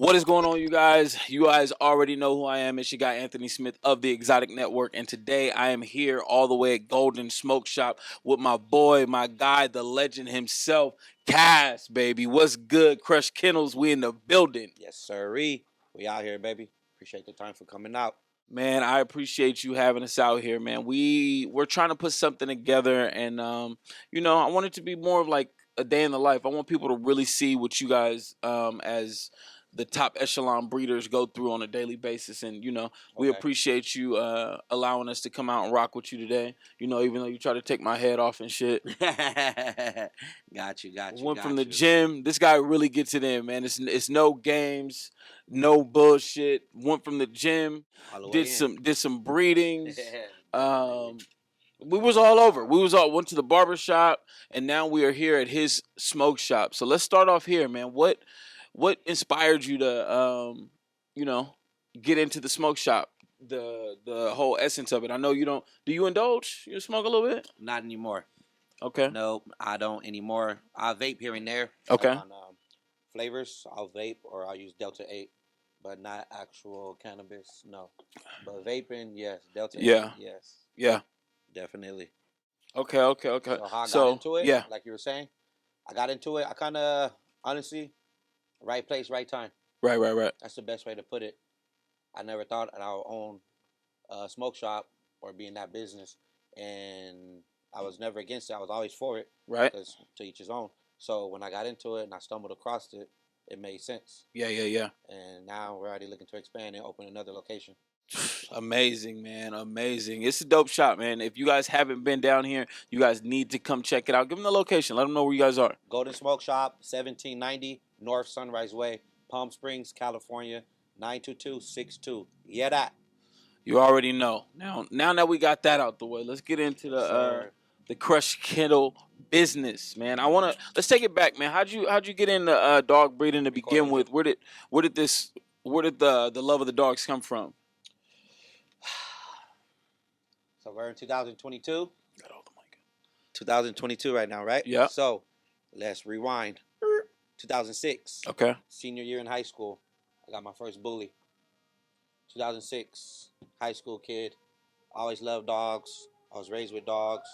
What is going on, you guys? You guys already know who I am. It's your guy, Anthony Smith of the Exotic Network. And today I am here all the way at Golden Smoke Shop with my boy, my guy, the legend himself, Cas, baby. What's good? Crush Kennels, we in the building. Yes, sirree. We out here, baby. Appreciate the time for coming out. Man, I appreciate you having us out here, man. We're trying to put something together, and I want it to be more of like a day in the life. I want people to really see what you guys, as the top echelon breeders, go through on a daily basis. And we Okay. appreciate you allowing us to come out and rock with you today. Even though you try to take my head off and shit. Got you. Went from the gym. This guy really gets it in, man. It's no games, no bullshit. Went from the gym, did some breedings. We was all over. Went to the barber shop, and now we are here at his smoke shop. So let's start off here, man. What inspired you to get into the smoke shop? The whole essence of it. I know you don't. Do you indulge? You smoke a little bit? Not anymore. Okay. No, I don't anymore. I vape here and there. Okay. On flavors, I'll vape or I'll use Delta 8, but not actual cannabis. No. But vaping, yes. Delta 8, yes. Yeah. Definitely. Okay. So how I got into it, yeah. like you were saying, I got into it. I kind of, honestly, right place, right time. Right. That's the best way to put it. I never thought I would own a smoke shop or be in that business, and I was never against it. I was always for it. Right. Because to each his own. So when I got into it and I stumbled across it, it made sense. Yeah. And now we're already looking to expand and open another location. Amazing, man. Amazing. It's a dope shop, man. If you guys haven't been down here, you guys need to come check it out. Give them the location. Let them know where you guys are. Golden Smoke Shop, 1790 North Sunrise Way, Palm Springs, California, 92262. Yeah, that. You already know. Now that we got that out the way, let's get into the Crush Kennel business, man. Let's take it back, man. How'd you get into dog breeding to begin with? Where did the love of the dogs come from? So we're in 2022. Got all the mic. 2022 right now, right? Yeah. So let's rewind. 2006. Okay. Senior year in high school. I got my first bully. 2006. High school kid. Always loved dogs. I was raised with dogs.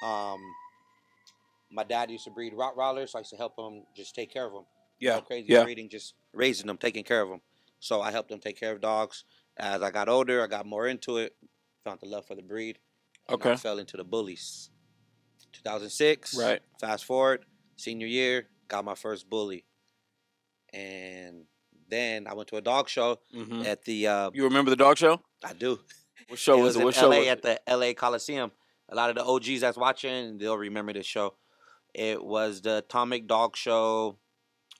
My dad used to breed Rottweilers, so I used to help him just take care of them. Yeah. No crazy breeding, just raising them, taking care of them. So I helped them take care of dogs. As I got older, I got more into it. Found the love for the breed. Okay. I fell into the bullies. 2006. Right. Fast forward, senior year, got my first bully. And then I went to a dog show at the... you remember the dog show? I do. What show was it? What show LA was at the LA Coliseum. A lot of the OGs that's watching, they'll remember this show. It was the Atomic Dog Show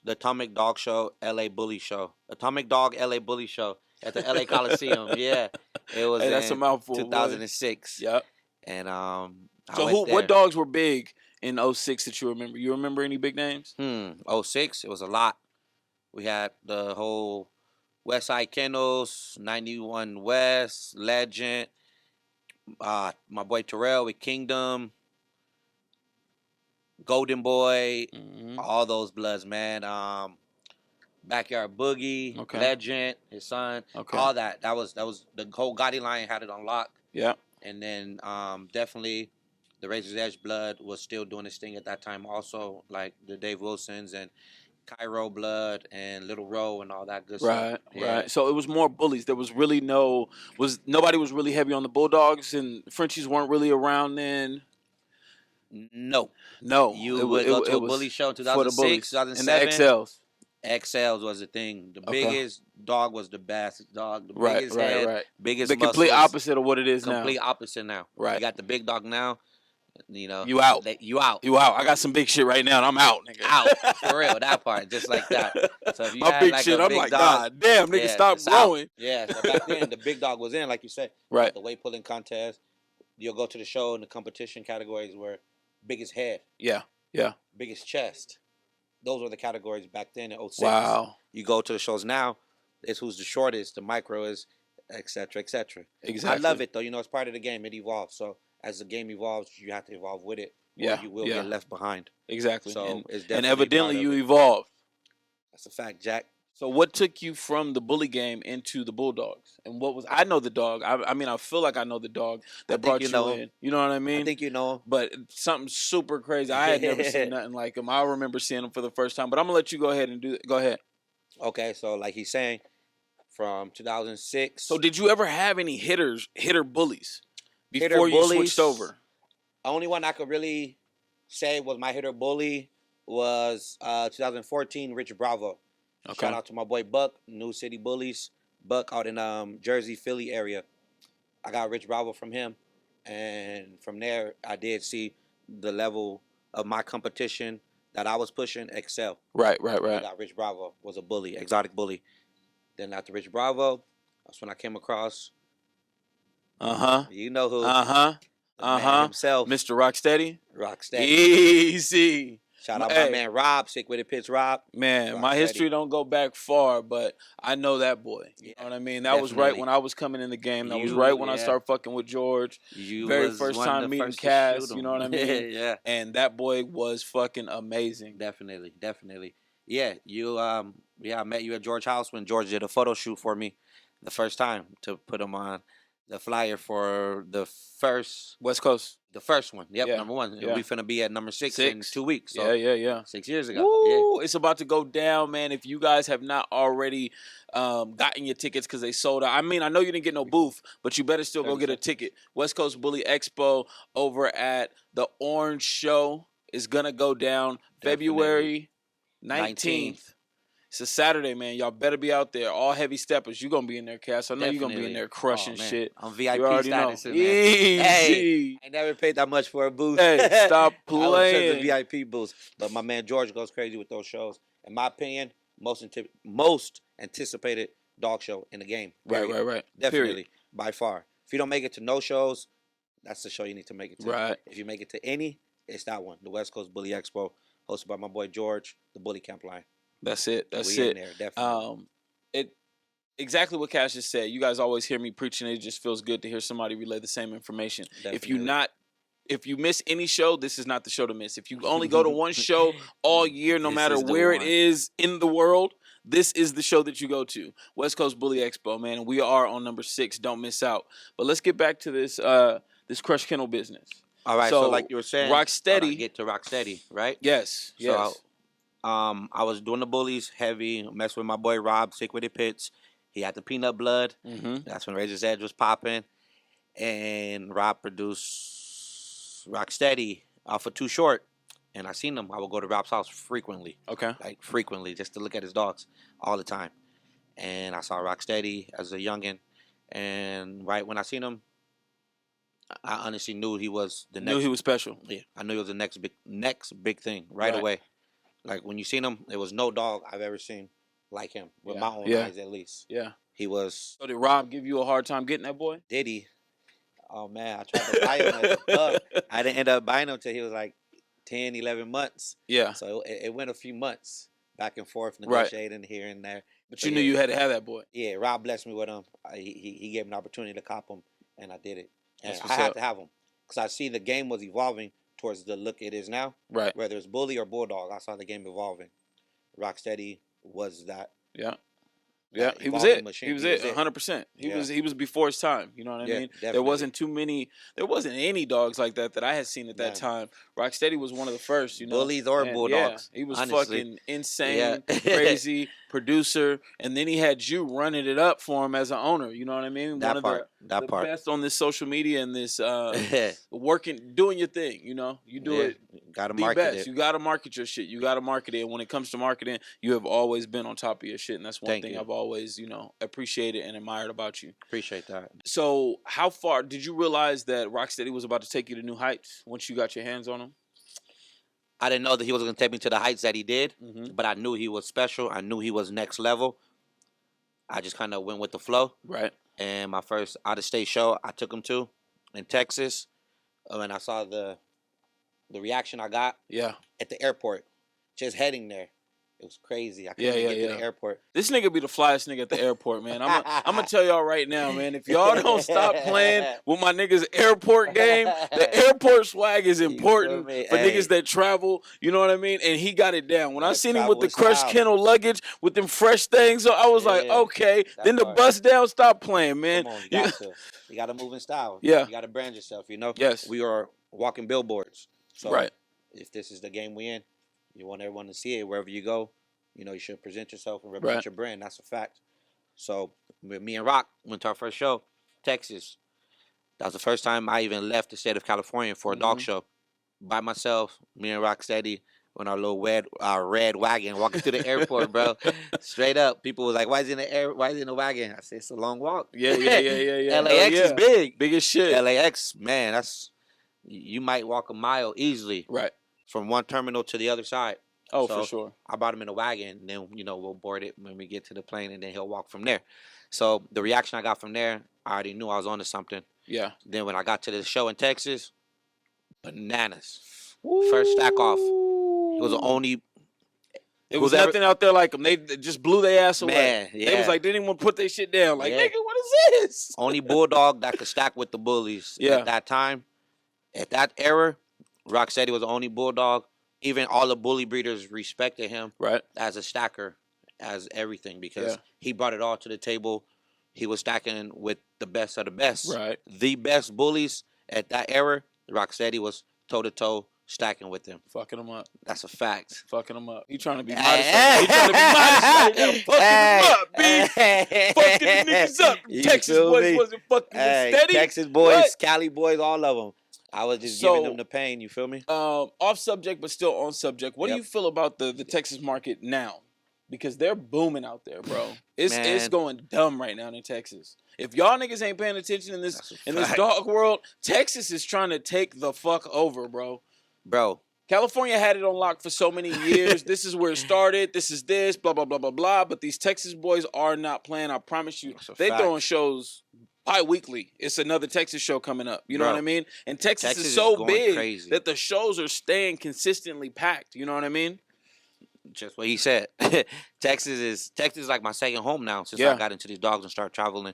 LA Bully Show. Atomic Dog LA Bully Show at the LA Coliseum. Yeah. It was that's a mouthful, 2006. Boy. Yep. And what dogs were big in 06 that you remember? You remember any big names? 06, it was a lot. We had the whole West Side Kennels, 91 West, Legend, my boy Terrell with Kingdom, Golden Boy, all those bloods, man. Backyard Boogie, Legend, his son, all that. That was the whole Gotti line had it on lock. Yeah. And then definitely the Razor's Edge blood was still doing its thing at that time also, like the Dave Wilsons and Cairo blood and Little Row and all that good stuff. Right. So it was more bullies. There was really nobody was really heavy on the Bulldogs, and Frenchies weren't really around then. No. You would go to a bully show in 2006, 2007. And the XLs. XLs was the thing. The biggest dog was the best dog. The biggest head, right. Biggest the muscles. Complete opposite of what it is now. Complete opposite now. Right. You got the big dog now. You out. You out. I got some big shit right now, and I'm out, nigga. Out. For real, that part, just like that. So if you my had big like shit, a I'm big like, dog, God damn, nigga, stop growing. Yeah, so back then, the big dog was in, like you said. Right. The weight pulling contest. You'll go to the show, and the competition categories were biggest head. Yeah. Biggest chest. Those were the categories back then in 06. Wow. You go to the shows now, it's who's the shortest, the micro is, et cetera, et cetera. Exactly. I love it, though. It's part of the game. It evolves. So as the game evolves, you have to evolve with it. Or you will get left behind. Exactly. So and evidently you evolved. That's a fact, Jack. So what took you from the bully game into the Bulldogs? And what was I know the dog. I mean I feel like I know the dog I that think brought you you know him. in. You know what I I mean? think you know him. But something super crazy. I had never seen nothing like him. I remember seeing him for the first time. But I'm gonna let you go ahead and do it. Go ahead. Okay, so like he's saying, from 2006. So did you ever have any hitter bullies Hitter before you switched bullies. over? Only one I could really say was my hitter bully was 2014 Rich Bravo. Okay. Shout out to my boy Buck, New City Bullies. Buck out in Jersey, Philly area. I got Rich Bravo from him, and from there I did see the level of my competition that I was pushing excel. Right. I got Rich Bravo, was a bully, exotic bully. Then after Rich Bravo, that's when I came across. You know who? The man himself, Mr. Rocksteady. Rocksteady. Easy. Shout out my Hey, man Rob, Sick with it, Pitch Rob. man, my Rocksteady. history don't go back far, but I know that boy. You know what I mean? That was right when I was coming in the game. That was right when I started fucking with George. You Very was first one of time the meeting first to Cass. shoot You him. know what I mean? Yeah. And that boy was fucking amazing. Definitely. Yeah, I met you at George House when George did a photo shoot for me the first time to put him on the flyer for the first West Coast. The first one. Yep, Yeah. number 1. Yeah. We finna be at number 6 in 2 weeks. So Yeah. 6 years ago. Woo, Yeah. it's about to go down, man. If you guys have not already gotten your tickets because they sold out. I mean, I know you didn't get no booth, but you better still go get a ticket. West Coast Bully Expo over at the Orange Show is going to go down February 19th. It's a Saturday, man. Y'all better be out there. All heavy steppers. You're going to be in there, Cass. I know you're going to be in there crushing shit. I'm VIP you already status, know. man. Easy. Hey, I never paid that much for a booth. Hey, stop I was just playing. a VIP booth. But my man George goes crazy with those shows. In my opinion, most anticipated dog show in the game. Period. Right. Definitely. Period. By far. If you don't make it to no shows, that's the show you need to make it to. Right. If you make it to any, it's that one. The West Coast Bully Expo, hosted by my boy George, the Bully Camp Line. That's it. That's we it. In there, definitely. Exactly what Cash just said. You guys always hear me preaching. It just feels good to hear somebody relay the same information. Definitely. If you miss any show, this is not the show to miss. If you only go to one show all year, no matter where it is in the world, this is the show that you go to. West Coast Bully Expo, man. And we are on number 6. Don't miss out. But let's get back to this Crush Kennel business. All right. So like you were saying, Rocksteady. Get to Rocksteady, right? Yes. So, I was doing the bullies heavy, messed with my boy Rob, Sick with the Pits. He had the peanut blood. That's when Razor's Edge was popping. And Rob produced Rocksteady off of Too Short. And I seen him. I would go to Rob's house frequently. Okay. Like frequently, just to look at his dogs all the time. And I saw Rocksteady as a youngin'. And right when I seen him, I honestly knew he was the next. Knew he was special. Yeah, I knew he was the next big thing right away. Like when you seen him, there was no dog I've ever seen like him with my own eyes, at least. Yeah, he was. So did Rob give you a hard time getting that boy? Did he? Oh man, I tried to buy him as a pup. I didn't end up buying him until he was like 10, 11 months. Yeah. So it went a few months back and forth, negotiating here and there. But you knew you had to have that boy. Yeah, Rob blessed me with him. He gave me an opportunity to cop him, and I did it. And I had to have him because I see the game was evolving towards the look it is now. Right. Whether it's Bully or Bulldog, I saw the game evolving. Rocksteady was that. Yeah. Yeah, he was it. Machine. He was it. 100%. He was before his time. You know what I mean? Definitely. There wasn't any dogs like that I had seen at that time. Rocksteady was one of the first. You know, bullies or bulldogs. Yeah, he was honestly. Fucking insane, crazy producer, and then he had you running it up for him as an owner. You know what I mean? That part. The best on this social media and this doing your thing. You know, you do it. Gotta market it. You gotta market your shit. You gotta market it. And when it comes to marketing, you have always been on top of your shit, and that's one thing I've always, appreciated and admired about you. Appreciate that. So, how far did you realize that Rocksteady was about to take you to new heights once you got your hands on him? I didn't know that he was going to take me to the heights that he did, but I knew he was special. I knew he was next level. I just kind of went with the flow. Right. And my first out-of-state show I took him to in Texas, and I saw the reaction I got at the airport, just heading there. It was crazy. I Yeah, couldn't even yeah, get to yeah. the airport. This nigga be the flyest nigga at the airport, man. I'm gonna tell y'all right now, man. If y'all don't stop playing with my niggas airport game, the airport swag is You feel important me? for Hey, niggas that travel. You know what I mean? And he got it down. When I seen him with travel the in crushed style. kennel luggage with them fresh things, so I was like, Yeah, okay. that Then the part. bust down, stop playing, man. Come on, you got to. You got to move in style. Yeah. You got to brand yourself. You know. Yes. We are walking billboards. So Right. if this is the game we in, you want everyone to see it wherever you go. You know, you should present yourself and represent your brand. That's a fact. So me and Rock went to our first show, Texas. That was the first time I even left the state of California for a dog show by myself. Me and Rocksteady on our little red wagon walking through the airport, bro. Straight up, people was like, "Why is he in the air? Why is he in the wagon?" I said, "It's a long walk." Yeah. LAX is big. Big as shit. LAX, man, that's you might walk a mile easily. Right. From one terminal to the other side. Oh, so for sure. I brought him in a wagon, and then we'll board it when we get to the plane, and then he'll walk from there. So the reaction I got from there, I already knew I was onto something. Yeah. Then when I got to the show in Texas, bananas. First stack off. It was the only. It was nothing out there like them. They just blew their ass away. Man, yeah. They was like, they didn't even want to put their shit down. Like, nigga, what is this? Only Bulldog that could stack with the bullies at that time. At that era, Rocksteady was the only Bulldog. Even all the bully breeders respected him as a stacker, as everything, because he brought it all to the table. He was stacking with the best of the best. Right. The best bullies at that era, Rocksteady was toe-to-toe stacking with them. Fucking them up. That's a fact. Fucking them up. He trying to be modest. He trying to be modest. Fucking them up, B. Fucking the niggas up. Texas boys wasn't fucking steady. Texas boys, Cali boys, all of them. I was just giving them the pain, you feel me? Off subject, but still on subject. What do you feel about the Texas market now? Because they're booming out there, bro. It's going dumb right now in Texas. If y'all niggas ain't paying attention in this dog world, Texas is trying to take the fuck over, bro. Bro. California had it on lock for so many years. This is where it started. This is this, blah, blah, blah, blah, blah. But these Texas boys are not playing. I promise you. They throwing shows bi-weekly. It's another Texas show coming up. You know what I mean? And Texas is so big that the shows are staying consistently packed. You know what I mean? Just what he said. Texas is like my second home now since I got into these dogs and started traveling.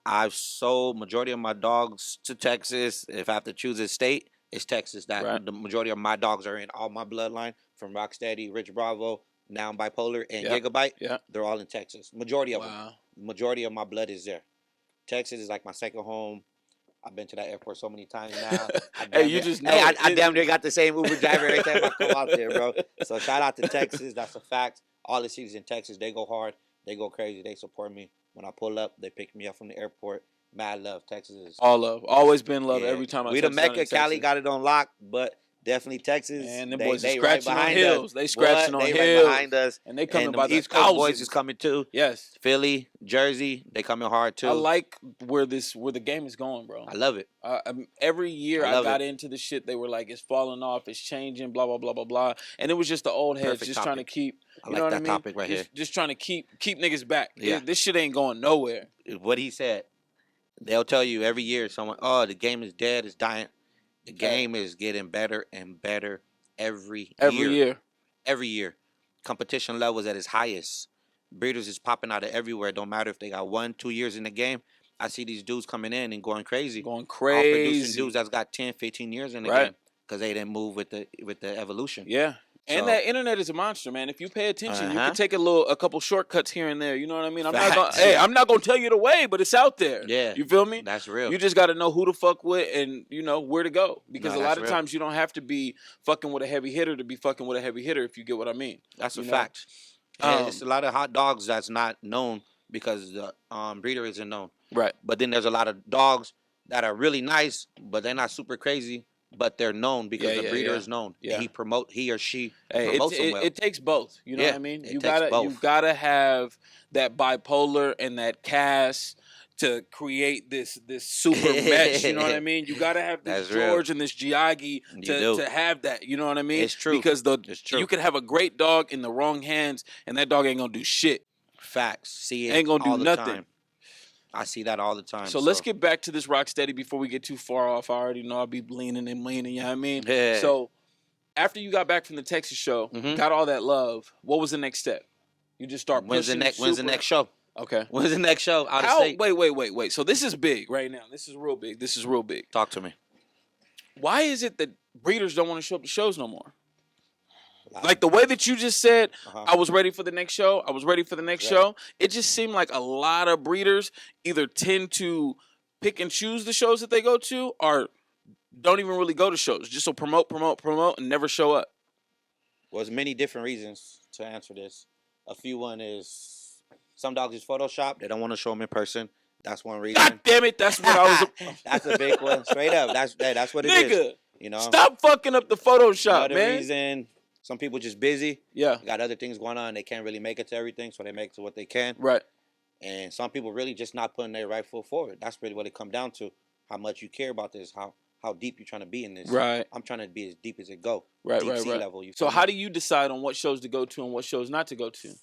I've sold majority of my dogs to Texas. If I have to choose a state, it's Texas. The majority of my dogs are in all my bloodline from Rocksteady, Rich Bravo, now Bipolar, and Gigabyte. Yeah. They're all in Texas. Majority of them. Majority of my blood is there. Texas is like my second home. I've been to that airport so many times now. I damn near got the same Uber driver every time I come out there, bro. So shout out to Texas. That's a fact. All the cities in Texas, they go hard. They go crazy. They support me. When I pull up, they pick me up from the airport. Mad love. Texas is all love. Always been love every time I we the Mecca. Cali got it on lock, but definitely Texas. And them boys are scratching on hills. They scratching on hills. Right behind us. And they coming by the East Coast boys is coming too. Yes. Philly, Jersey, they coming hard too. I like where the game is going, bro. I love it. Every year I got into the shit, they were like, it's falling off, it's changing, blah, blah, blah, blah, blah. And it was just the old heads trying to keep, you know what I mean? Topic right here. Just trying to keep niggas back. Yeah. This shit ain't going nowhere. What he said. They'll tell you every year, the game is dead, it's dying. The game is getting better and better every year. Every year. Competition level is at its highest. Breeders is popping out of everywhere. Don't matter if they got 1-2 years in the game. I see these dudes coming in and going crazy. Going crazy. Producing dudes that's got 10, 15 years in the game because they didn't move with the evolution. Yeah. And that internet is a monster, man. If you pay attention, you can take a couple shortcuts here and there. You know what I mean? I'm not gonna tell you the way, but it's out there. Yeah, you feel me? That's real. You just got to know who to fuck with and you know where to go because a lot of times you don't have to be fucking with a heavy hitter to be fucking with a heavy hitter. If you get what I mean. That's a fact. It's a lot of hot dogs that's not known because the breeder isn't known. Right. But then there's a lot of dogs that are really nice, but they're not super crazy. But they're known because the breeder is known. Yeah. He or she promotes them well. It takes both. You know what I mean? You gotta have that Bipolar and that Cas to create this super mesh. You know what I mean? You gotta have this George and this Giagi to have that. You know what I mean? It's true. Because you could have a great dog in the wrong hands and that dog ain't gonna do shit. Facts. See it ain't gonna do nothing. Time. I see that all the time. So let's get back to this Rocksteady before we get too far off. I already know I'll be leaning, you know what I mean? Yeah. So after you got back from the Texas show, got all that love, what was the next step? You just start pushing. When's the next show? Okay. When's the next show out of state? Wait. So this is big right now. This is real big. Talk to me. Why is it that breeders don't want to show up to shows no more? Like the way that you just said, I was ready for the next show. It just seemed like a lot of breeders either tend to pick and choose the shows that they go to, or don't even really go to shows. Just so promote, and never show up. Well, there's many different reasons to answer this. A few one is some dogs is Photoshop. They don't want to show them in person. That's one reason. God damn it! That's what I was. That's a big one. Straight up. That's what it is. You know. Stop fucking up the Photoshop, Another reason. Some people just busy. Yeah. Got other things going on. They can't really make it to everything, so they make it to what they can. Right. And some people really just not putting their right foot forward. That's really what it comes down to. How much you care about this. How deep you're trying to be in this. Right. I'm trying to be as deep as it go. Right. Deep sea level. So how do you decide on what shows to go to and what shows not to go to?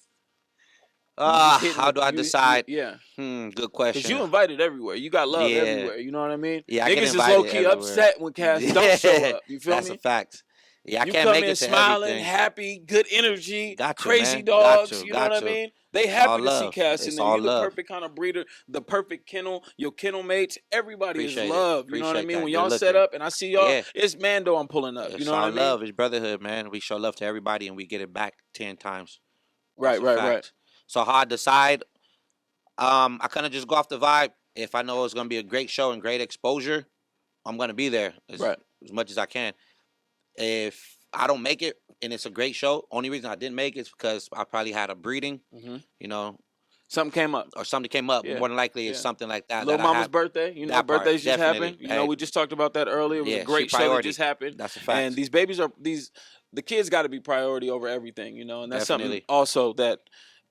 How do I decide? Yeah. Good question. Because you invited everywhere. You got love everywhere. You know what I mean? Yeah, niggas is low-key upset when Cass don't show up. You feel me? That's a fact. Yeah, I you can't come make in it to smiling, everything. Happy, good energy, Gotcha, crazy man. dogs. You know Got what I you. mean? They happy all to love. see Cass in It's there. all You're the love. perfect kind of breeder, the perfect kennel, your kennel mates. Everybody Appreciate is it. love. You know what I Appreciate mean? that. When Good y'all set looking. up and I see y'all, Yeah. it's Mando I'm pulling up. It's You know what I mean? love. It's brotherhood, man. We show love to everybody and we get it back 10 times. Right. So how I decide, I kind of just go off the vibe. If I know it's going to be a great show and great exposure, I'm going to be there as much as I can. If I don't make it and it's a great show, only reason I didn't make it is because I probably had a breeding, you know. Something came up. Or something came up. Yeah. More than likely it's something like that. Little mama's birthday. You know, birthdays just happened. You know, we just talked about that earlier. It was a great show that just happened. That's a fact. And these babies the kids got to be priority over everything, you know. And that's Definitely. something also that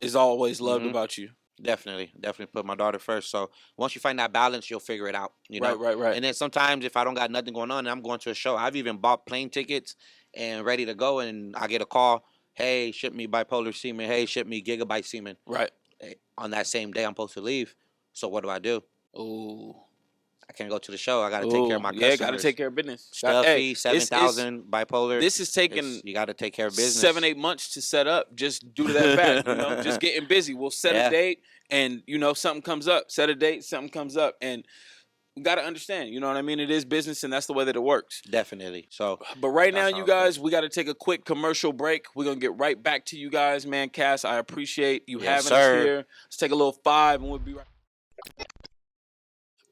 is always loved about you. Definitely put my daughter first. So once you find that balance, you'll figure it out. You know? Right. And then sometimes if I don't got nothing going on and I'm going to a show, I've even bought plane tickets and ready to go, and I get a call, hey, ship me bipolar semen. Hey, ship me gigabyte semen. Right. On that same day, I'm supposed to leave. So what do? Ooh. I can't go to the show. I got to take care of my customers. Yeah, got to take care of business. Stuffy, 7,000 bipolar. This is taking you got to take care of business. 7-8 months to set up just due to that fact. You know, just getting busy. We'll set a date, and you know something comes up. Set a date, something comes up, and we got to understand. You know what I mean? It is business, and that's the way that it works. Definitely. So, but right now, you guys, we got to take a quick commercial break. We're gonna get right back to you guys, man. Cass, I appreciate you having us here. Let's take a little 5, and we'll be right.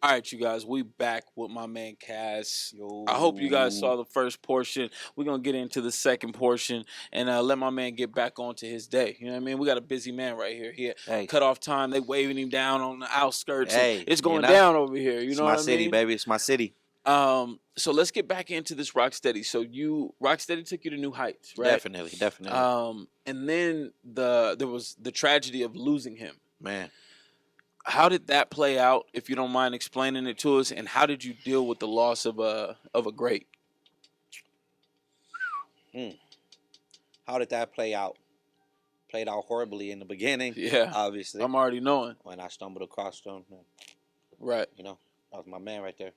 All right, you guys, we back with my man Cass. I hope you guys saw the first portion. We're going to get into the second portion and let my man get back onto his day. You know what I mean? We got a busy man right here. He had cut off time. They waving him down on the outskirts. It's going down over here. You know what I mean? It's my city, baby. It's my city. So let's get back into this Rocksteady. So Rocksteady took you to new heights, right? Definitely. And then there was the tragedy of losing him. Man. How did that play out, if you don't mind explaining it to us, and how did you deal with the loss of a great? How did that play out? Played out horribly in the beginning. Yeah, obviously. I'm already knowing. When I stumbled across him, right? You know, that was my man right there.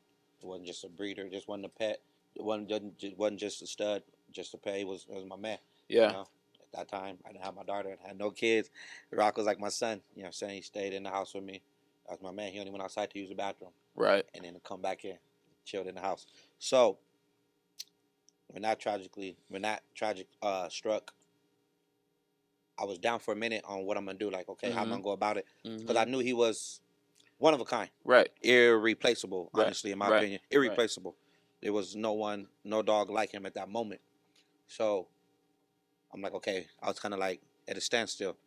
It wasn't just a breeder. It just wasn't a pet. It wasn't just a stud, just a pet. It was my man. Yeah. You know? That time, I didn't have my daughter. I had no kids. Rock was like my son. You know what I'm saying? He stayed in the house with me. That was my man. He only went outside to use the bathroom. Right. And then to come back in, chilled in the house. So, when that tragic struck, I was down for a minute on what I'm going to do. Like, okay, how am I going to go about it? Because I knew he was one of a kind. Right. Irreplaceable, honestly, in my opinion. Irreplaceable. There was no dog like him at that moment. So, I'm like, okay, I was kind of like at a standstill.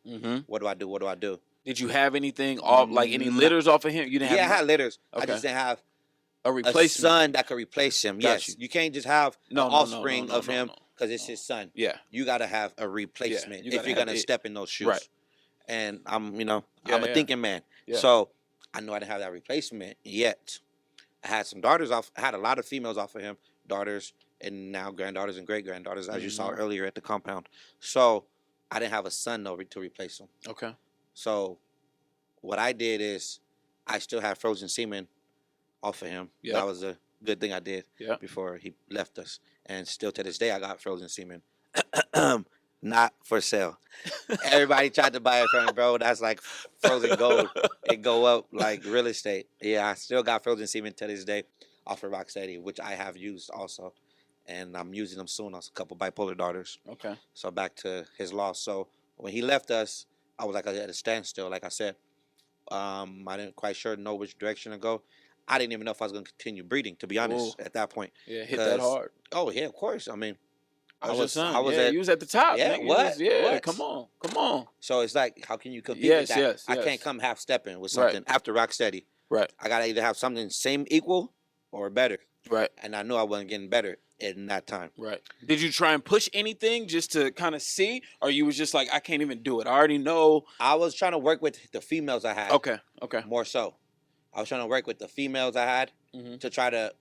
What do I do? Did you have anything off, like any litters off of him? You didn't have. Yeah, I had litters. Okay. I just didn't have a son that could replace him. Yes, you can't just have an offspring of him because it's his son. Yeah, you got to have a replacement if you're gonna step in those shoes. Right. And I'm a thinking man. Yeah. So I knew I didn't have that replacement yet. I had some daughters off. I had a lot of females off of him. Daughters. And now granddaughters and great-granddaughters, as you saw earlier at the compound. So I didn't have a son to replace him. Okay. So what I did is I still had frozen semen off of him. Yep. good thing I did Yeah. before he left us. And still to this day, I got frozen semen. Not for sale. Everybody tried to buy it from me, bro. That's like frozen gold. It go up like real estate. Yeah, I still got frozen semen to this day off of Rocksteady, which I have used also. And I'm using them soon on a couple bipolar daughters. Okay. So back to his loss. So when he left us, I was like at a standstill, like I said. I didn't quite know which direction to go. I didn't even know if I was going to continue breeding, to be honest, at that point. Yeah, hit that hard. Oh, yeah, of course. I mean, I was at, you was at the top. Yeah, nigga. what? What? Come on. So it's like, how can you compete with that? Yes. I can't come half stepping with something after Rocksteady. Right. I gotta either have something same, equal, or better. Right. And I knew I wasn't getting better in that time. Right. Did you try and push anything just to kind of see, or you was just like, I can't even do it? I already know. I was trying to work with the females I had. Okay. More so, I was trying to work with the females I had to try to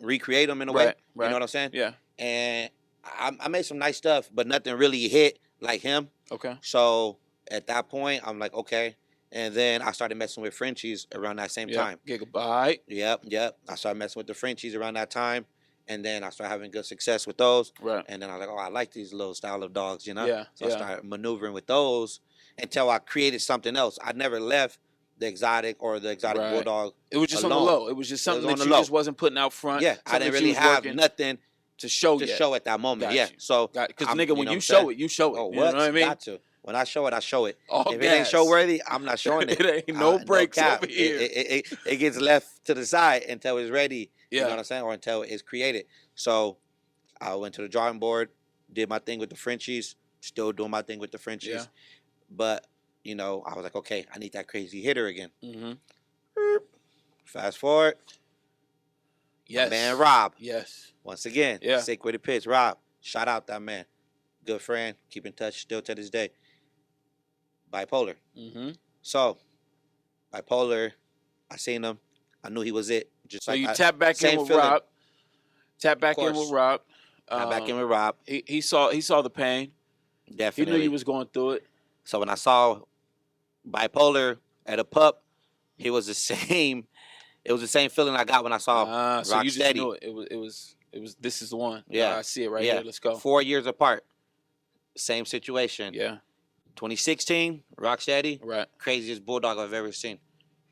recreate them in a way. Right. You know what I'm saying? Yeah. And I made some nice stuff, but nothing really hit like him. Okay. So at that point, I'm like, okay. And then I started messing with Frenchies around that same time. Gigabyte. Yep. I started messing with the Frenchies around that time. And then I started having good success with those. Right. And then I was like, oh, I like these little style of dogs, you know? Yeah. So I started maneuvering with those until I created something else. I never left the exotic or the exotic Bulldog. It was just alone. On the low. It was just something that you just wasn't putting out front. Yeah, I didn't really have nothing to show at that moment. Yeah. So because nigga, when you show it, you show it. Oh, you know what I mean? Got to. When I show it, I show it. All if gas. it ain't show worthy, I'm not showing it. It ain't no breaks over here. It gets left to the side until it's ready. Yeah. You know what I'm saying? Or until it's created. So I went to the drawing board, did my thing with the Frenchies, still doing my thing with the Frenchies. Yeah. But, you know, I was like, okay, I need that crazy hitter again. Mm-hmm. Fast forward. Yes. Man, Rob. Yes. Once again, sick with the pitch. Rob, shout out that man. Good friend. Keep in touch still to this day. Bipolar. Mm-hmm. So, Bipolar, I seen him. I knew he was it. Just so like you tap back in with feeling. Rob. Tap back in with Rob. Tap back in with Rob. He saw the pain. Definitely. He knew you was going through it. So when I saw Bipolar at a pup, it was the same. It was the same feeling I got when I saw Rocksteady. So you just knew it. It was. This is the one. Yeah, I see it right here. Let's go. 4 years apart. Same situation. Yeah. 2016, Rocksteady. Right. Craziest Bulldog I've ever seen.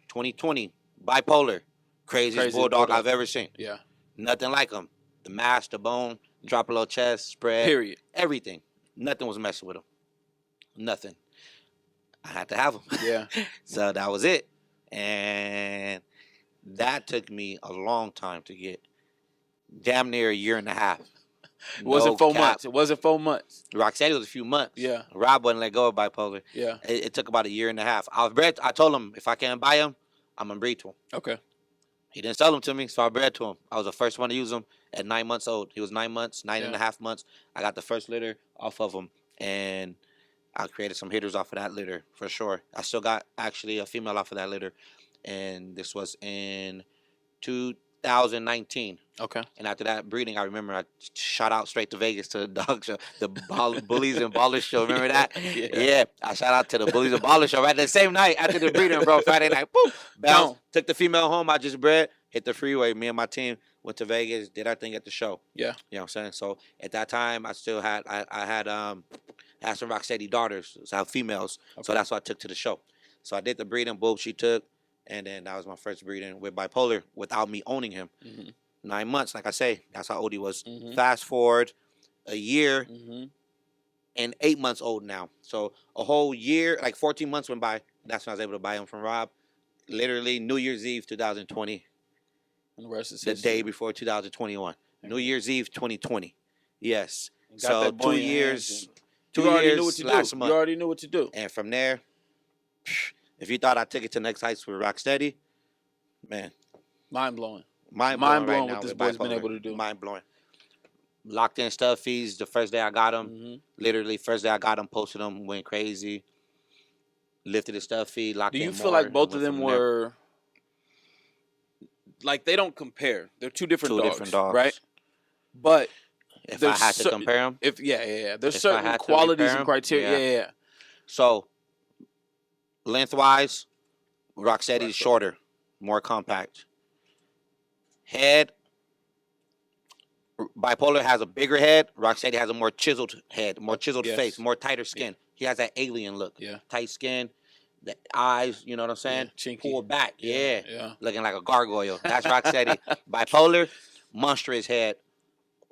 2020, Bipolar. Craziest Bulldog I've ever seen. Yeah. Nothing like him. The mass, the bone, drop a little chest, spread. Period. Everything. Nothing was messing with him. Nothing. I had to have him. Yeah. So that was it. And that took me a long time to get. Damn near a year and a half. It wasn't 4 months. It wasn't 4 months. Rocksteady was a few months. Yeah. Rob wouldn't let go of Bipolar. Yeah. It took about a year and a half. I told him if I can't buy him, I'm going to breed to him. Okay. He didn't sell them to me, so I bred to him. I was the first one to use him at 9 months old. He was 9 months, nine and a half months. I got the first litter off of him, and I created some hitters off of that litter for sure. I still got actually a female off of that litter, and this was in 2019. Okay. And after that breeding, I remember I shot out straight to Vegas to the dog show, the Bullies and Ballers show. Remember that? Yeah. I shot out to the Bullies and Ballers show right the same night after the breeding, bro. Friday night, boom, bounce. Took the female home. I just bred, hit the freeway. Me and my team went to Vegas, did our thing at the show. Yeah. You know what I'm saying? So at that time, I still had I had some Rocksteady daughters, so I have females. Okay. So that's what I took to the show. So I did the breeding, boom, she took. And then that was my first breeding with Bipolar without me owning him. Mm-hmm. 9 months, like I say, that's how old he was. Mm-hmm. Fast forward a year and 8 months old now. So a whole year, like 14 months went by. That's when I was able to buy him from Rob. Literally New Year's Eve 2020. And the rest is the day before 2021. New Year's Eve 2020. Yes. So 2 years. 2 years last month. You already knew what to do. And from there, if you thought I took it to the next heights with Rocksteady, man. Mind blowing. Mind blowing right what this boy's been able to do. Mind blowing. Locked in stuff fees the first day I got him. Mm-hmm. Literally, first day I got him, posted him, went crazy. Lifted his stuff fee, locked in. Do you feel like both of them were like they don't compare? They're two different dogs, right? But if I had to compare them, there's certain qualities and criteria. Yeah. So lengthwise, Rocksteady is shorter, more compact. Head. Bipolar has a bigger head. Rocksteady has a more chiseled head, more chiseled face, more tighter skin. He has that alien look. Yeah. Tight skin, the eyes, you know what I'm saying? Chinky. Pulled back. Yeah. Looking like a gargoyle. That's Rocksteady. Bipolar, monstrous head.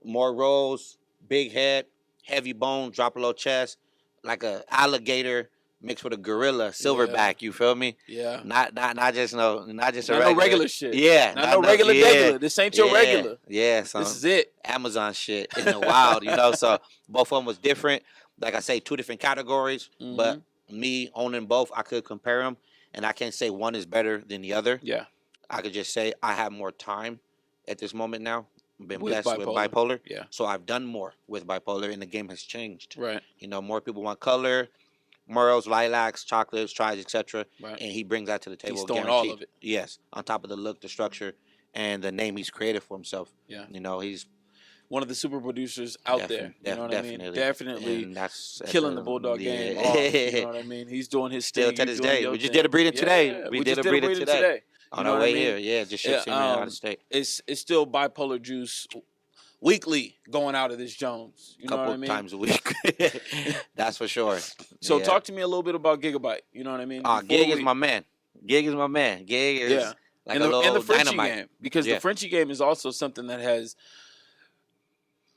More rolls, big head, heavy bone, drop a low chest, like a alligator mixed with a gorilla, silverback. You feel me? Yeah. Not just not a no regular shit. Yeah. Not no regular regular. This ain't your regular. Yeah. This is it. Amazon shit in the wild, you know. So both of them was different. Like I say, two different categories. But me owning both, I could compare them, and I can't say one is better than the other. Yeah. I could just say I have more time at this moment now. Been with blessed with bipolar. Yeah. So I've done more with bipolar, and the game has changed. Right. You know, more people want color, morals, lilacs, chocolates, tries, etc. Right. And he brings that to the table. He's throwing all of it. Yes, on top of the look, the structure, and the name he's created for himself. Yeah. You know, he's one of the super producers out there. You know what I mean? Definitely. And that's killing the Bulldog game off. You know what I mean? He's doing his still thing. to this day. We just did a breeding today. We did a breeding today. On our way here. Yeah, just shipped him out of state. It's still bipolar juice weekly going out of this Jones. You know what I mean? Couple times a week. That's for sure. So talk to me a little bit about Gigabyte. You know what I mean? Gig is my man. Gig is my man. Gig is like and a little the Frenchie dynamite. game. Because the Frenchie game is also something that has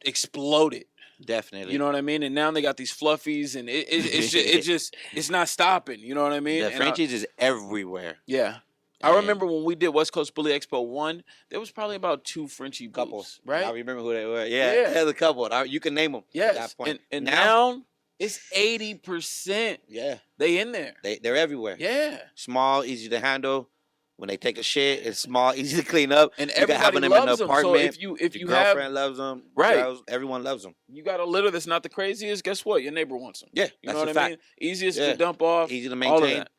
exploded. Definitely. You know what I mean? And now they got these fluffies, and it's not stopping. You know what I mean? The Frenchies is everywhere. Yeah. I remember when we did West Coast Bully Expo 1, there was probably about 2 Frenchie couples, right? I remember who they were. Yeah. There's a couple. You can name them at that point. And now it's 80%. Yeah. They in there. They're everywhere. Yeah. Small, easy to handle. When they take a shit, it's small, easy to clean up. And everybody loves them. So if you your girlfriend loves them, right? Girls, everyone loves them. You got a litter that's not the craziest. Guess what? Your neighbor wants them. Yeah, you know what I mean. Easiest to dump off. Easy to maintain. All of that.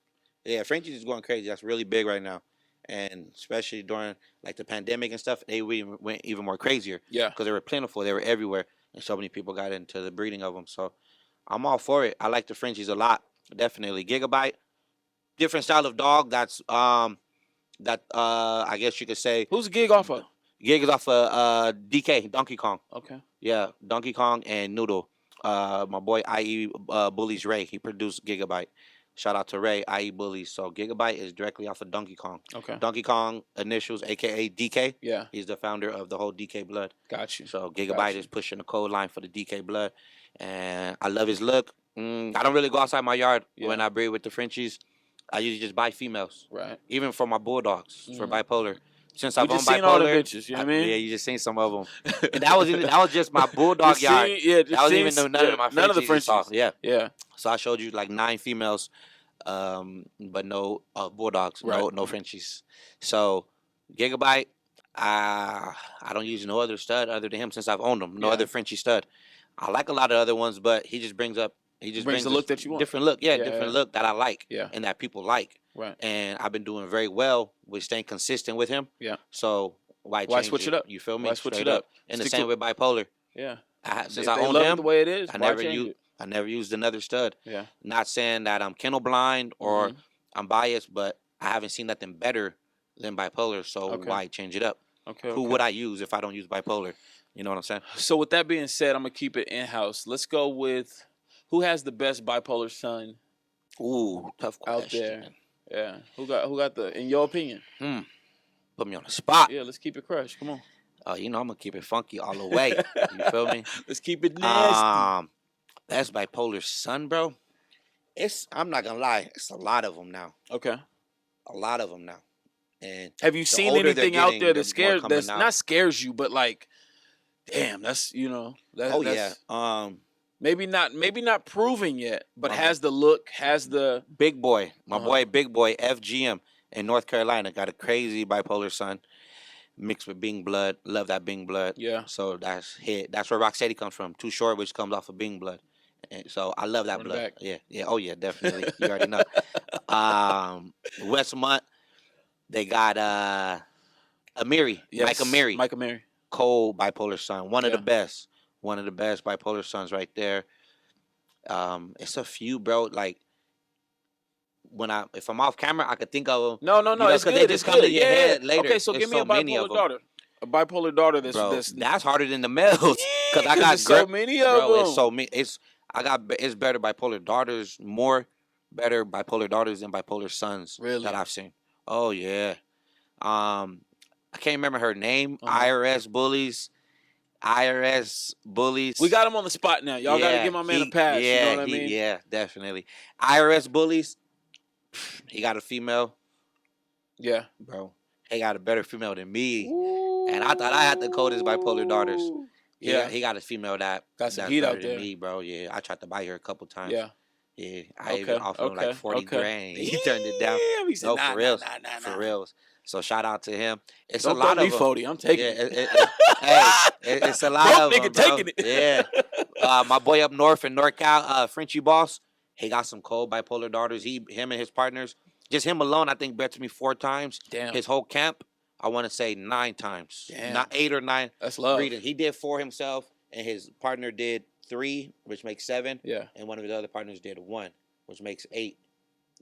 Yeah, Frenchies is going crazy. That's really big right now, and especially during like the pandemic and stuff, they went even more crazier. Yeah, because they were plentiful. They were everywhere, and so many people got into the breeding of them. So I'm all for it. I like the Frenchies a lot. Definitely Gigabyte, different style of dog. That's I guess you could say. Who's Gig off of? Gig is off of DK, Donkey Kong. Okay. Yeah, Donkey Kong and Noodle. My boy IE Bullies Ray, he produced Gigabyte. Shout out to Ray, IE Bullies. So Gigabyte is directly off of Donkey Kong. Okay. Donkey Kong initials, aka DK. Yeah. He's the founder of the whole DK Blood. Got you. So Gigabyte is pushing the code line for the DK Blood. And I love his look. I don't really go outside my yard when I breed with the Frenchies. I usually just buy females. Right. Even for my Bulldogs, for Bipolar. Since I've owned Bipolar, all the bitches, you know what I mean? Yeah, you just seen some of them. And that was just my Bulldog yard. That wasn't even none of my Frenchies. None of the Frenchies. Yeah. Yeah. So I showed you like 9 females, but no Bulldogs, no Frenchies. So Gigabyte, I don't use no other stud other than him since I've owned him. No other Frenchie stud. I like a lot of other ones, but he just brings up. He just brings the look that you want. Different look, different look that I like, and that people like. Right. And I've been doing very well with staying consistent with him. Yeah. So why switch it up? You feel me? Why switch it up? And the same with Bipolar. Yeah. Since I owned him, the way it is, I never used another stud. Yeah. Not saying that I'm kennel blind or I'm biased, but I haven't seen nothing better than Bipolar. So why change it up? Okay. Who would I use if I don't use Bipolar? You know what I'm saying? So with that being said, I'm gonna keep it in house. Let's go with who has the best Bipolar son. Ooh, tough question. Out there. Yeah. Who got the, in your opinion? Put me on the spot. Yeah, let's keep it fresh. Come on. I'm gonna keep it funky all the way. You feel me? Let's keep it nasty. That's Bipolar son, bro. I'm not gonna lie, it's a lot of them now. Okay. A lot of them now. And have you seen anything out there that not scares you, but like, damn, that's maybe not proven yet, but has the look, has the Big Boy, my boy Big Boy FGM in North Carolina got a crazy Bipolar son mixed with Bing blood. Love that Bing blood. Yeah. So that's where Rocksteady comes from. Too Short, which comes off of Bing blood. And so I love that blood. Back. Yeah. Oh yeah, definitely. You already know. Westmont, they got Amiri, yes. Mike Amiri. Cold Bipolar son. One of the best. One of the best Bipolar sons right there. It's a few, bro. Like if I'm off camera, I could think of them. No. Because they just come to your head later. Okay, so There's give me a Bipolar daughter. a bipolar daughter that's harder than the males. Because I got there's so many of them. It's so many. It's better bipolar daughters, more better bipolar daughters than bipolar sons that I've seen. Oh yeah. I can't remember her name. IRS bullies. We got him on the spot now. Y'all got to give my man a pass. Yeah, you know what I mean? Yeah, definitely. IRS bullies. He got a female. Yeah, bro. He got a better female than me. Ooh. And I thought I had the coldest bipolar daughters. Yeah, he got a female that's better out than me, bro. Yeah, I tried to buy her a couple times. Yeah. Yeah, I even offered him like 40 grand. He turned it down. He said, for reals. For reals. So shout out to him. It's Don't a lot throw of me 40. I'm taking it. It's a lot of nigga them, taking it. Yeah. My boy up north in NorCal, Frenchie boss, he got some cold bipolar daughters. Him and his partners, just him alone, I think bet me 4 times. Damn. His whole camp, I want to say 9 times. Damn. Not 8 or 9. That's love. Breeding. He did 4 himself, and his partner did 3, which makes 7. Yeah. And one of his other partners did 1, which makes 8.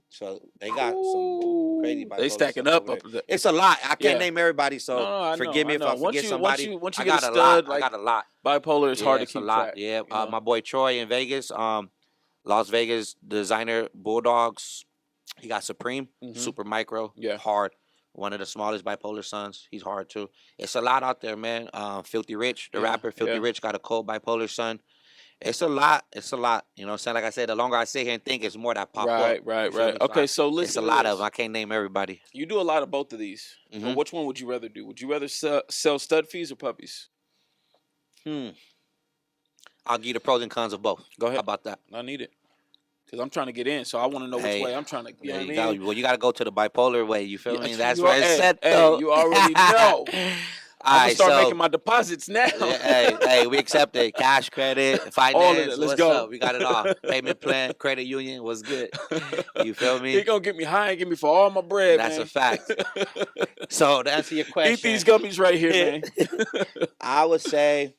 So they got some crazy bipolar. They stacking up. It's a lot. I can't name everybody, so forgive me if I forget somebody. Once you get a stud, I got a lot. Bipolar is hard to keep track. Yeah, my boy Troy in Vegas, Las Vegas designer Bulldogs. He got Supreme, super micro, hard. One of the smallest bipolar sons. He's hard too. It's a lot out there, man. Filthy Rich, the rapper Filthy Rich, got a cold bipolar son. It's a lot. It's a lot. You know what I'm saying? Like I said, the longer I sit here and think, it's more that pop up. Right. Okay, so listen. It's a lot of them. I can't name everybody. You do a lot of both of these. So which one would you rather do? Would you rather sell stud fees or puppies? I'll give you the pros and cons of both. Go ahead. How about that? I need it. Because I'm trying to get in, so I want to know which way I'm trying to. You know what I mean? Well, you got to go to the bipolar way. You feel me? That's where it's set, though. You already know. I'm gonna start making my deposits now. Hey, we accept it. Cash, credit, finance. All of it. Let's go. Up? We got it all. Payment plan, credit union was good. You feel me? He gonna get me high and get me for all my bread. That's a fact. So to answer your question, eat these gummies right here, man. I would say,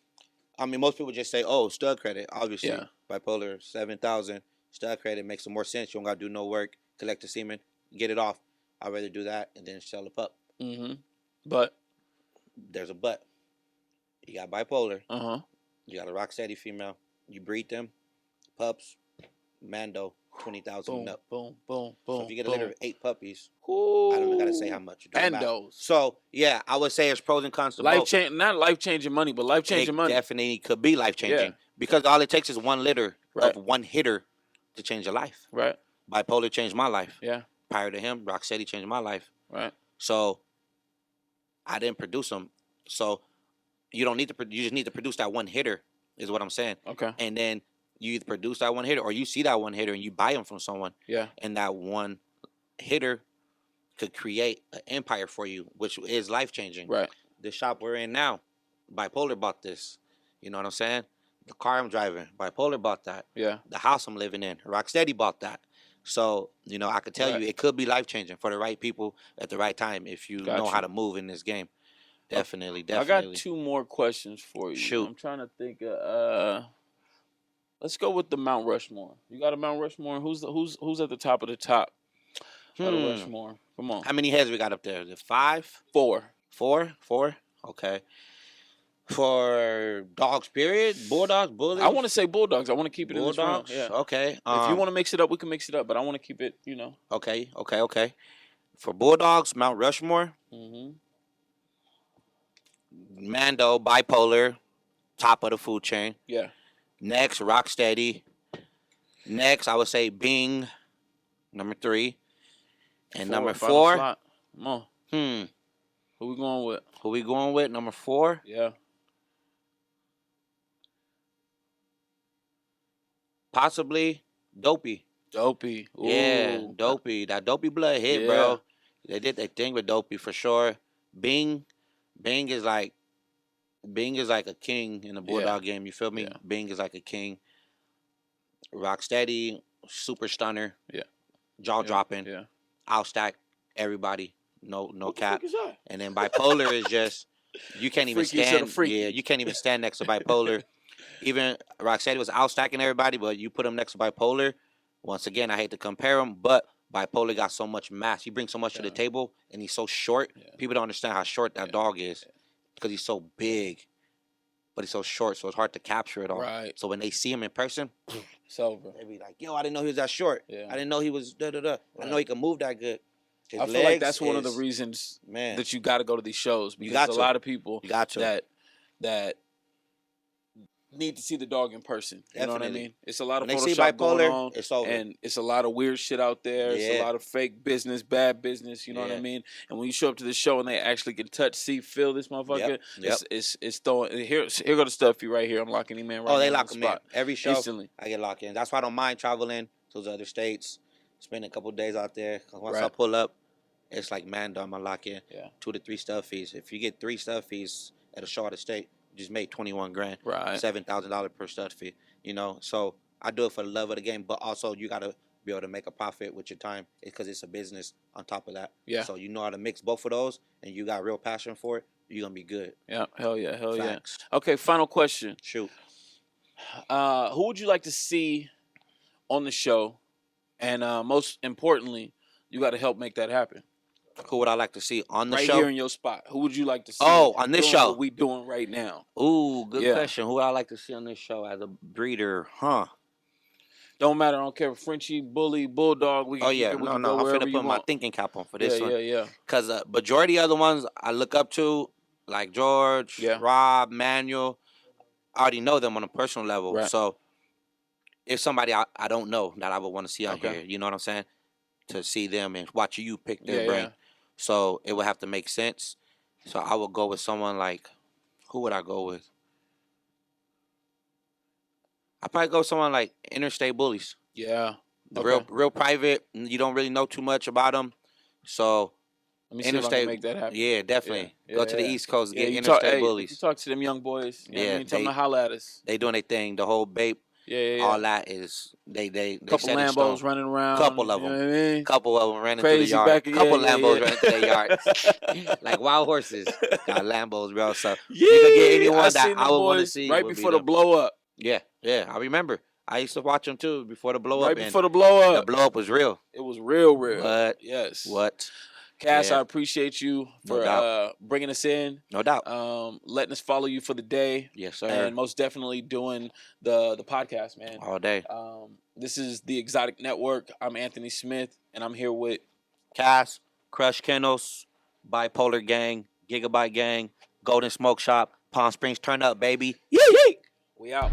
most people just say, "Oh, stud credit." Obviously, bipolar 7,000 stud credit makes more sense. You don't gotta do no work, collect the semen, get it off. I'd rather do that and then sell the pup. But there's a but. You got bipolar. You got a Rocksteady female. You breed them, pups, Mando, 20,000 and up. Boom. So if you get a litter of 8 puppies, I don't even gotta say how much. Mandos. So yeah, I would say it's pros and cons to both. Not life changing money, but life changing money. Definitely could be life changing because all it takes is one litter of one hitter to change your life. Right. Bipolar changed my life. Yeah. Prior to him, Rocksteady changed my life. Right. So I didn't produce them. So you don't need to. You just need to produce that one hitter, is what I'm saying. Okay. And then you either produce that one hitter, or you see that one hitter and you buy them from someone. Yeah. And that one hitter could create an empire for you, which is life changing. Right. The shop we're in now, Bipolar bought this. You know what I'm saying? The car I'm driving, Bipolar bought that. Yeah. The house I'm living in, Rocksteady bought that. So, I could tell you it could be life-changing for the right people at the right time if you know how to move in this game. Definitely. I got 2 more questions for you. Shoot. I'm trying to think let's go with the Mount Rushmore. You got a Mount Rushmore? Who's at the top of the top of the Rushmore? Come on. How many heads we got up there? Is it 5? 4. 4? Okay. For dogs, period? Bulldogs, bullies? I want to say Bulldogs. I want to keep it Bulldogs? in this round. Yeah. Okay. If you want to mix it up, we can mix it up, but I want to keep it, Okay. For Bulldogs, Mount Rushmore, Mando, Bipolar, top of the food chain. Yeah. Next, Rocksteady. Next, I would say Bing, number 3. And number 4. Come on. Who we going with? Number 4? Yeah. Possibly Dopey. Ooh. Yeah, Dopey. That Dopey blood hit, bro. They did their thing with Dopey for sure. Bing is like a king in the Bulldog game. You feel me? Yeah. Bing is like a king. Rocksteady, super stunner. Yeah. Jaw dropping. Yeah. I'll stack everybody. No cap. The fuck is that? And then Bipolar is just you can't even stand. Yeah, you can't even stand next to Bipolar. Even Rocksteady was outstacking everybody, but you put him next to Bipolar. Once again, I hate to compare him, but Bipolar got so much mass. He brings so much to the table, and he's so short. Yeah. People don't understand how short that dog is. because he's so big, but he's so short, so it's hard to capture it all. Right. So when they see him in person, it's over. They be like, yo, I didn't know he was that short. Yeah. I didn't know he was da-da-da. Right. I know he can move that good. I feel like that's one of the reasons that you got to go to these shows, because a lot of people that need to see the dog in person. You Definitely. know what I mean? It's a lot of when Photoshop they see Bipolar, going on, it's over. and it's a lot of weird shit out there. Yeah. It's a lot of fake business, bad business. You know what I mean? And when you show up to the show and they actually can touch, see, feel this motherfucker, it's throwing. Here go the stuff you right here. I'm locking him in right now. Oh, they lock him in every show. Instantly. I get locked in. That's why I don't mind traveling to those other states, spend a couple of days out there. Cause once I pull up, it's like man, I'm gonna lock in 2 to 3 stuff fees. If you get 3 stuff fees at a show at a state, you just made $21,000, right? $7,000 per stud fee. You know, so I do it for the love of the game, but also you gotta be able to make a profit with your time because it's a business on top of that. Yeah. So you know how to mix both of those, and you got real passion for it, you're gonna be good. Yeah, hell yeah, hell Facts. Yeah. Okay, final question. Shoot. Who would you like to see on the show? And most importantly, you got to help make that happen. Who would I like to see on the show? Right here in your spot. Who would you like to see? Oh, on this show. What we doing right now? Ooh, good question. Who would I like to see on this show as a breeder? Huh? Don't matter. I don't care if Frenchie, Bully, Bulldog. We can no. I'm finna put my thinking cap on for this one. Yeah. Because majority of the ones I look up to, like George, Rob, Manuel, I already know them on a personal level. Right. So if somebody I don't know that I would want to see out here, you know what I'm saying? To see them and watch you pick their brain. Yeah. So it would have to make sense. So I would go with someone like, who would I go with? I'd probably go with someone like Interstate Bullies. Yeah. Real private. You don't really know too much about them. So let me see if I can make that happen. Yeah, definitely. Go to the East Coast, get Interstate Bullies. You talk to them young boys. You know what I mean? Tell them to holla at us. They doing their thing. The whole Bape. All that is they couple Lambos running around. Couple of them. You know what I mean? Couple of them running through the yard. Couple Lambos running through their yard. Like wild horses. Got Lambos, bro. So you could get anyone that I would want to see. Right before the blow up. Yeah. I remember. I used to watch them too before the blow up. Right before the blow up. The blow up was real. It was real. But yes. What? Cas, I appreciate you for bringing us in. No doubt. Letting us follow you for the day. Yes, sir. And most definitely doing the podcast, man. All day. This is the Exotic Network. I'm Anthony Smith, and I'm here with Cas, Crush Kennels, Bipolar Gang, Gigabyte Gang, Golden Smoke Shop, Palm Springs Turn Up, baby. Yee! We out.